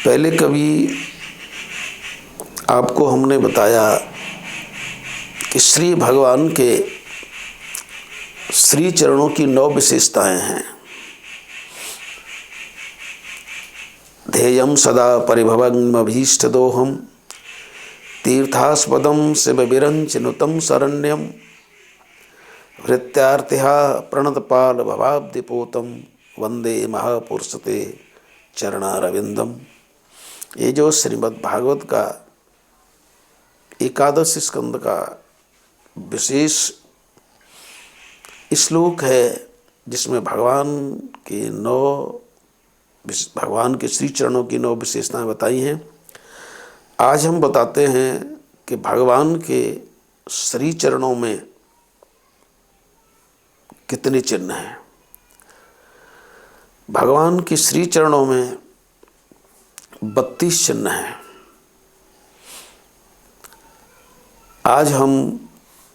पहले कभी आपको हमने बताया कि श्री भगवान के श्री चरणों की 9 विशेषताएं हैं। ध्येयम सदा परिभवमभीष्टदोहम तीर्थास्पदम शिवविरंचिनुतम शरण्यम भृत्यार्तिहा प्रणतपाल भवाब्धिपोतम वंदे महापुरुषते चरणारविंदम। ये जो श्रीमद् भागवत का एकादश स्कंद का विशेष श्लोक है, जिसमें भगवान के श्री चरणों की 9 विशेषताएं बताई हैं। आज हम बताते हैं कि भगवान के श्री चरणों में कितने चिन्ह हैं। भगवान के श्री चरणों में 32 चिन्ह हैं। आज हम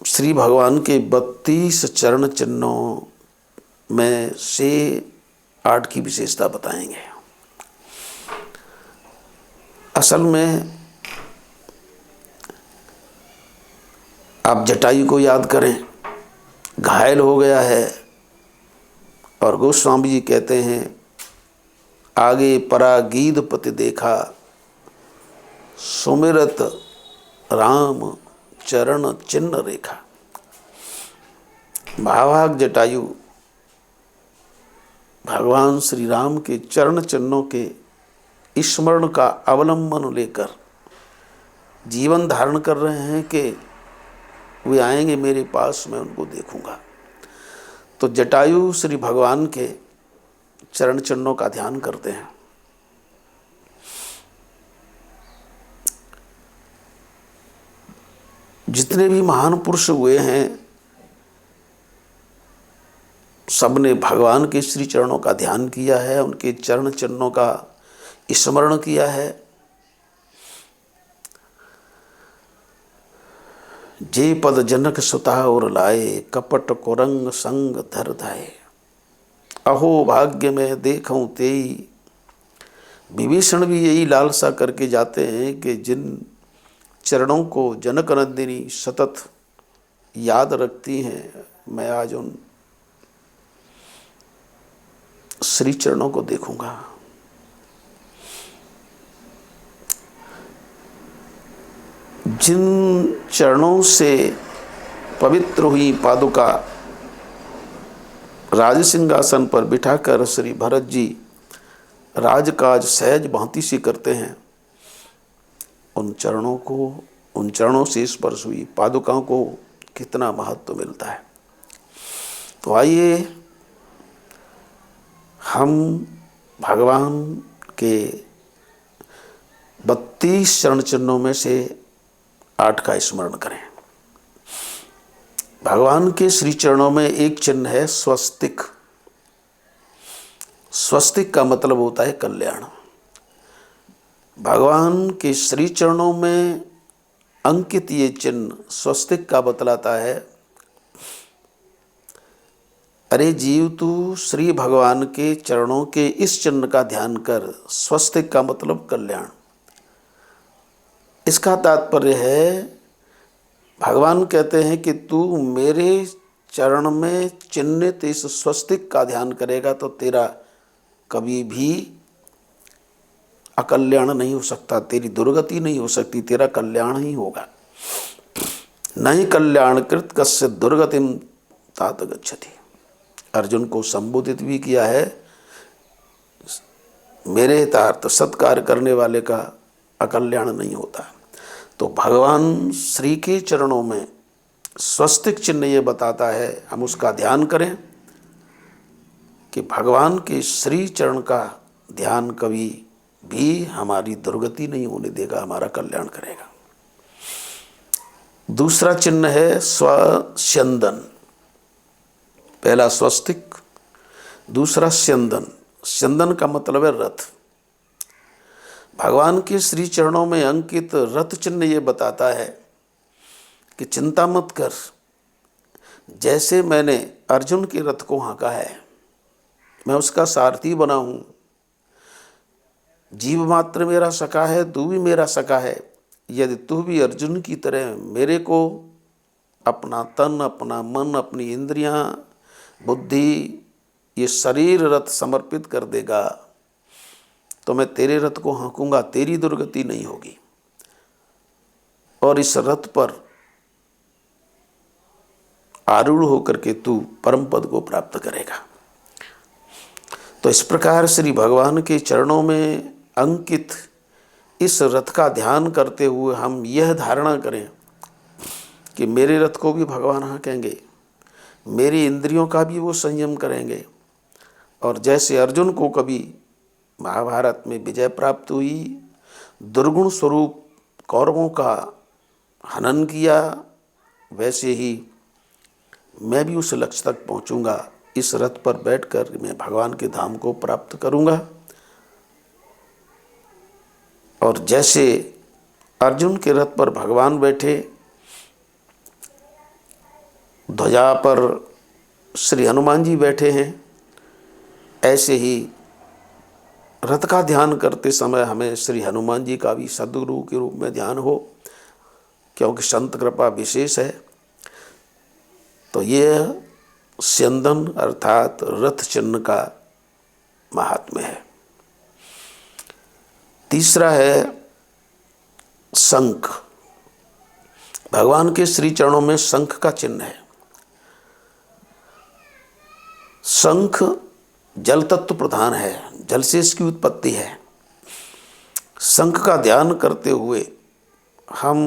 श्री भगवान के 32 चरण चिन्हों में से 8 की विशेषता बताएंगे। असल में आप जटायु को याद करें, घायल हो गया है और गोस्वामी जी कहते हैं, आगे परा गीधपति देखा सुमिरत राम चरण चिन्ह रेखा। भावाग जटायु भगवान श्री राम के चरण चिन्हों के स्मरण का अवलंबन लेकर जीवन धारण कर रहे हैं कि वे आएंगे मेरे पास, मैं उनको देखूंगा। तो जटायु श्री भगवान के चरण चिन्हों का ध्यान करते हैं। जितने भी महान पुरुष हुए हैं, सबने भगवान के श्री चरणों का ध्यान किया है, उनके चरण चिन्हों का स्मरण किया है। जे पद जनक सुता और लाए, कपट कुरंग संग धर धाए। अहो भाग्य में देखूं तेई। विभीषण भी यही लालसा करके जाते हैं कि जिन चरणों को जनक नंदिनी सतत याद रखती हैं, मैं आज उन श्री चरणों को देखूंगा। जिन चरणों से पवित्र हुई पादुका राज सिंहासन पर बिठाकर श्री भरत जी राजकाज सहज भांति से करते हैं, उन चरणों से स्पर्श हुई पादुकाओं को कितना महत्व मिलता है। तो आइए हम भगवान के 32 चरण चिन्हों में से 8 का स्मरण करें। भगवान के श्री चरणों में एक चिन्ह है स्वस्तिक। स्वस्तिक का मतलब होता है कल्याण। भगवान के श्री चरणों में अंकित ये चिन्ह स्वस्तिक का बतलाता है, अरे जीव तू श्री भगवान के चरणों के इस चिन्ह का ध्यान कर। स्वस्तिक का मतलब कल्याण। इसका तात्पर्य है, भगवान कहते हैं कि तू मेरे चरण में चिन्हित इस स्वस्तिक का ध्यान करेगा तो तेरा कभी भी अकल्याण नहीं हो सकता, तेरी दुर्गति नहीं हो सकती, तेरा कल्याण ही होगा। नहीं कल्याणकृत कस्य दुर्गतिम तात गच्छति। अर्जुन को संबोधित भी किया है, मेरे हितार्थ सत्कार्य करने वाले का अकल्याण नहीं होता। तो भगवान श्री के चरणों में स्वस्तिक चिन्ह ये बताता है, हम उसका ध्यान करें कि भगवान के श्री चरण का ध्यान कभी भी हमारी दुर्गति नहीं होने देगा, हमारा कल्याण करेगा। दूसरा चिन्ह है स्वस्यंदन। पहला स्वस्तिक, दूसरा स्यंदन। स्यंदन का मतलब है रथ। भगवान के श्री चरणों में अंकित रथ चिन्ह ये बताता है कि चिंता मत कर, जैसे मैंने अर्जुन के रथ को हाँका है, मैं उसका सारथी बना हूँ। जीव मात्र मेरा सखा है, तू भी मेरा सखा है। यदि तू भी अर्जुन की तरह मेरे को अपना तन, अपना मन, अपनी इंद्रियां, बुद्धि, ये शरीर रथ समर्पित कर देगा तो मैं तेरे रथ को हाँकूंगा, तेरी दुर्गति नहीं होगी और इस रथ पर आरूढ़ होकर के तू परम पद को प्राप्त करेगा। तो इस प्रकार श्री भगवान के चरणों में अंकित इस रथ का ध्यान करते हुए हम यह धारणा करें कि मेरे रथ को भी भगवान हाँकेंगे, मेरी इंद्रियों का भी वो संयम करेंगे। और जैसे अर्जुन को कभी महाभारत में विजय प्राप्त हुई, दुर्गुण स्वरूप कौरवों का हनन किया, वैसे ही मैं भी उस लक्ष्य तक पहुंचूंगा। इस रथ पर बैठकर मैं भगवान के धाम को प्राप्त करूंगा। और जैसे अर्जुन के रथ पर भगवान बैठे, ध्वजा पर श्री हनुमान जी बैठे हैं, ऐसे ही रथ का ध्यान करते समय हमें श्री हनुमान जी का भी सद्गुरु के रूप में ध्यान हो, क्योंकि संत कृपा विशेष है। तो ये स्यंदन अर्थात रथ चिन्ह का महात्म्य है। तीसरा है शंख। भगवान के श्री चरणों में शंख का चिन्ह है। शंख जल तत्व प्रधान है, जल से इसकी उत्पत्ति है। शंख का ध्यान करते हुए हम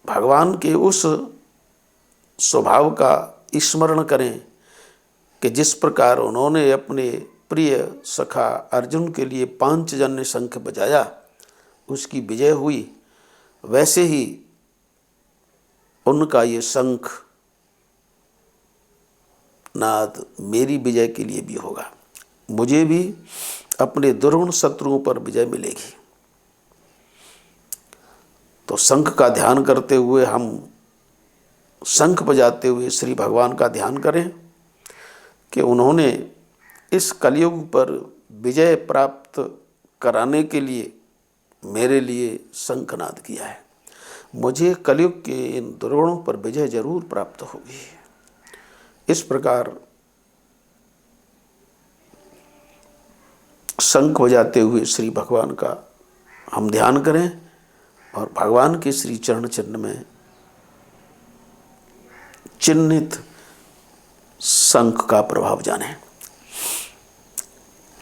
भगवान के उस स्वभाव का स्मरण करें कि जिस प्रकार उन्होंने अपने प्रिय सखा अर्जुन के लिए पांचजन्य शंख बजाया, उसकी विजय हुई, वैसे ही उनका ये शंख नाद मेरी विजय के लिए भी होगा। मुझे भी अपने दुर्गुण शत्रुओं पर विजय मिलेगी। तो शंख का ध्यान करते हुए हम शंख बजाते हुए श्री भगवान का ध्यान करें कि उन्होंने इस कलयुग पर विजय प्राप्त कराने के लिए मेरे लिए शंखनाद किया है। मुझे कलयुग के इन दुर्गुणों पर विजय जरूर प्राप्त होगी। इस प्रकार शंख बजाते हुए श्री भगवान का हम ध्यान करें और भगवान के श्री चरण चिन्ह में चिन्हित शंख का प्रभाव जाने।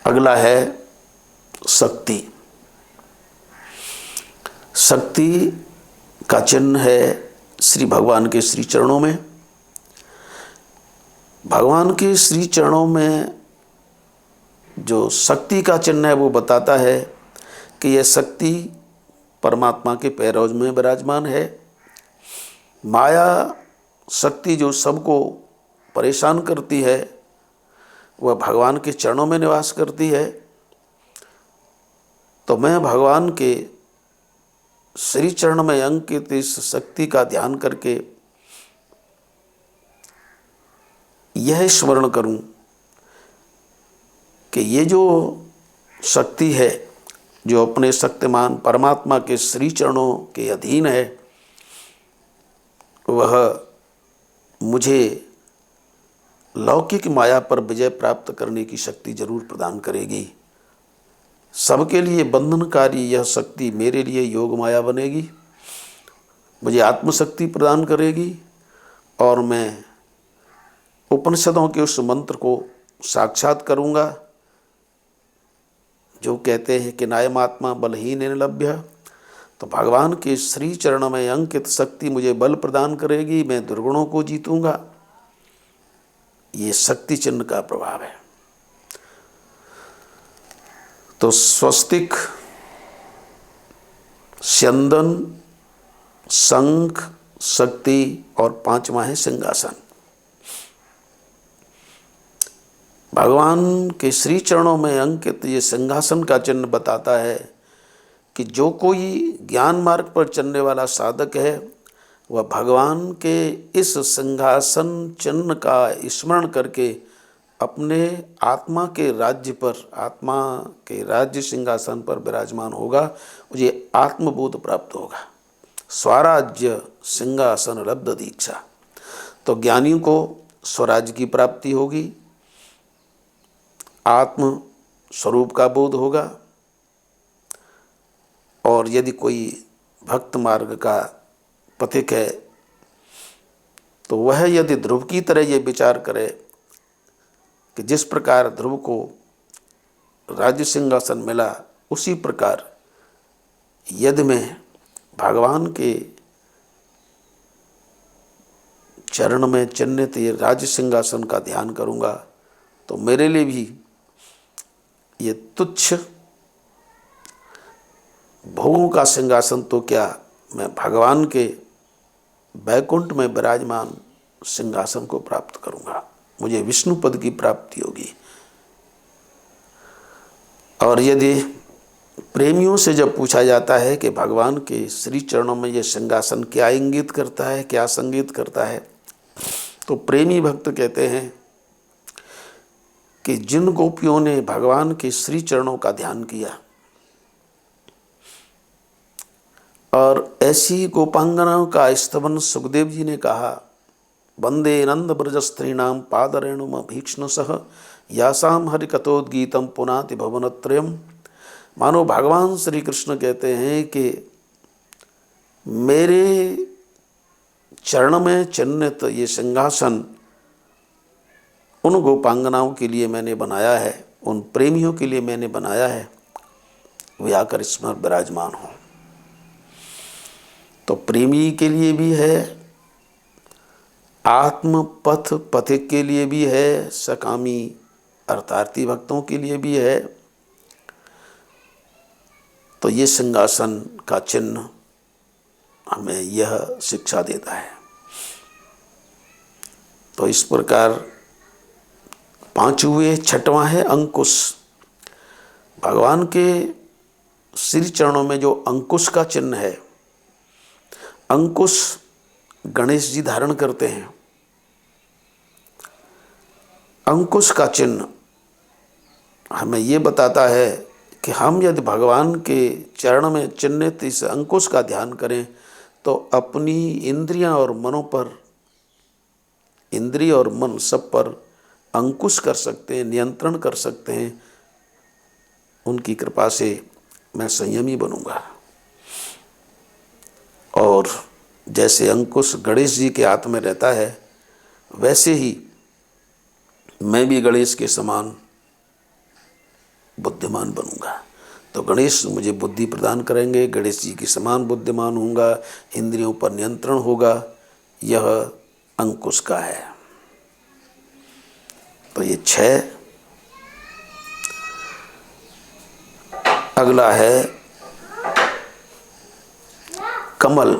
अगला है शक्ति। शक्ति का चिन्ह है श्री भगवान के श्री चरणों में। भगवान के श्री चरणों में जो शक्ति का चिन्ह है वो बताता है कि यह शक्ति परमात्मा के पैरों में विराजमान है। माया शक्ति जो सबको परेशान करती है वह भगवान के चरणों में निवास करती है। तो मैं भगवान के श्री चरण में अंकित इस शक्ति का ध्यान करके यह स्मरण करूं कि ये जो शक्ति है जो अपने शक्तिमान परमात्मा के श्री चरणों के अधीन है, वह मुझे लौकिक माया पर विजय प्राप्त करने की शक्ति जरूर प्रदान करेगी। सबके लिए बंधनकारी यह शक्ति मेरे लिए योग माया बनेगी, मुझे आत्मशक्ति प्रदान करेगी और मैं उपनिषदों के उस मंत्र को साक्षात करूँगा जो कहते हैं कि नायमात्मा बलहीन लभ्य। तो भगवान के श्री चरण में अंकित शक्ति मुझे बल प्रदान करेगी, मैं दुर्गुणों को जीतूंगा। ये शक्ति चिन्ह का प्रभाव है। तो स्वस्तिक, स्यंदन, शंख, शक्ति और पांचवा है सिंहासन। भगवान के श्री चरणों में अंकित ये सिंहासन का चिन्ह बताता है कि जो कोई ज्ञान मार्ग पर चलने वाला साधक है वह भगवान के इस सिंहासन चिन्ह का स्मरण करके अपने आत्मा के राज्य पर, आत्मा के राज्य सिंहासन पर विराजमान होगा, मुझे आत्मबोध प्राप्त होगा। स्वराज्य सिंहासन लब्ध दीक्षा। तो ज्ञानियों को स्वराज्य की प्राप्ति होगी, आत्म स्वरूप का बोध होगा। और यदि कोई भक्त मार्ग का पथिक है तो वह यदि ध्रुव की तरह ये विचार करे कि जिस प्रकार ध्रुव को राज्य सिंहासन मिला, उसी प्रकार यदि मैं भगवान के चरण में चिन्हित ये राज्य सिंहासन का ध्यान करूंगा तो मेरे लिए भी ये तुच्छ भोगों का सिंहासन तो क्या, मैं भगवान के बैकुंठ में विराजमान सिंहासन को प्राप्त करूंगा, मुझे विष्णु पद की प्राप्ति होगी। और यदि प्रेमियों से जब पूछा जाता है कि भगवान के श्री चरणों में ये सिंहासन क्या इंगित करता है, क्या संगीत करता है, तो प्रेमी भक्त कहते हैं कि जिन गोपियों ने भगवान के श्री चरणों का ध्यान किया और ऐसी गोपांगनाओं का स्तवन सुखदेव जी ने कहा, वंदे नंद ब्रज स्त्रीणाम पादरेणुम भीक्ष्ण सह यासाम हरिकथोद्गीतम पुनाति भवनत्रयम। मानो भगवान श्री कृष्ण कहते हैं कि मेरे चरण में चिन्हित ये सिंहासन उन गोपांगनाओं के लिए मैंने बनाया है, उन प्रेमियों के लिए मैंने बनाया है, वे आकर इसमें विराजमान हों। तो प्रेमी के लिए भी है, आत्म पथ पथिक के लिए भी है, सकामी अर्थार्थी भक्तों के लिए भी है। तो ये सिंहासन का चिन्ह हमें यह शिक्षा देता है। तो इस प्रकार पांचवें छठवां है अंकुश। भगवान के श्री चरणों में जो अंकुश का चिन्ह है, अंकुश गणेश जी धारण करते हैं। अंकुश का चिन्ह हमें ये बताता है कि हम यदि भगवान के चरण में चिन्हित इस अंकुश का ध्यान करें तो अपनी इंद्रियां और मनों पर, इंद्रिय और मन सब पर अंकुश कर सकते हैं, नियंत्रण कर सकते हैं। उनकी कृपा से मैं संयमी बनूंगा। और जैसे अंकुश गणेश जी के हाथ में रहता है, वैसे ही मैं भी गणेश के समान बुद्धिमान बनूंगा। तो गणेश मुझे बुद्धि प्रदान करेंगे, गणेश जी के समान बुद्धिमान होऊंगा, इंद्रियों पर नियंत्रण होगा। यह अंकुश का है। तो ये 6। अगला है कमल,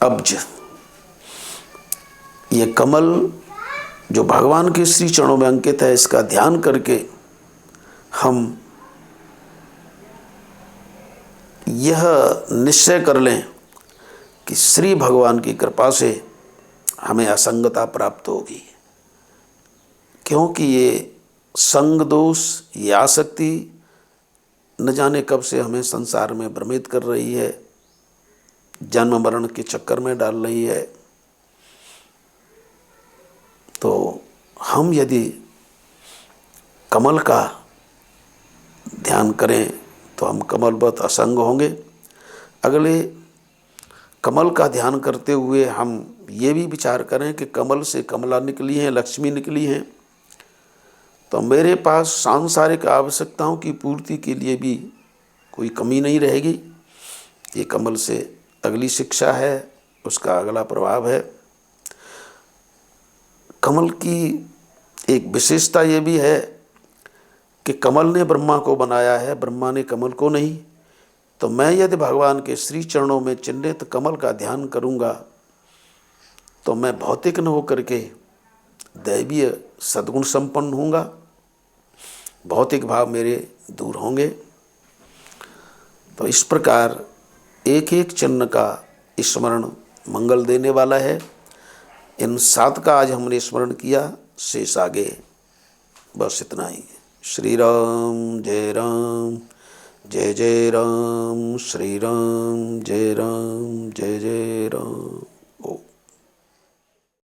अब्ज। ये कमल जो भगवान के श्री चरणों में अंकित है, इसका ध्यान करके हम यह निश्चय कर लें कि श्री भगवान की कृपा से हमें असंगता प्राप्त होगी। क्योंकि ये संग दोष, ये आसक्ति न जाने कब से हमें संसार में भ्रमित कर रही है, जन्म मरण के चक्कर में डाल रही है। तो हम यदि कमल का ध्यान करें तो हम कमलवत असंग होंगे। अगले कमल का ध्यान करते हुए हम ये भी विचार करें कि कमल से कमला निकली हैं, लक्ष्मी निकली हैं, तो मेरे पास सांसारिक आवश्यकताओं की पूर्ति के लिए भी कोई कमी नहीं रहेगी। ये कमल से अगली शिक्षा है, उसका अगला प्रभाव है। कमल की एक विशेषता ये भी है कि कमल ने ब्रह्मा को बनाया है, ब्रह्मा ने कमल को नहीं। तो मैं यदि भगवान के श्री चरणों में चिन्हित कमल का ध्यान करूँगा तो मैं भौतिक न होकर के दैवीय सद्गुण संपन्न होऊंगा, भौतिक भाव मेरे दूर होंगे। तो इस प्रकार एक एक चिन्ह का स्मरण मंगल देने वाला है। इन 7 का आज हमने स्मरण किया। शेष आगे। बस इतना ही। श्री राम जय राम, जय जय राम, श्री राम जय राम, जय जय राम।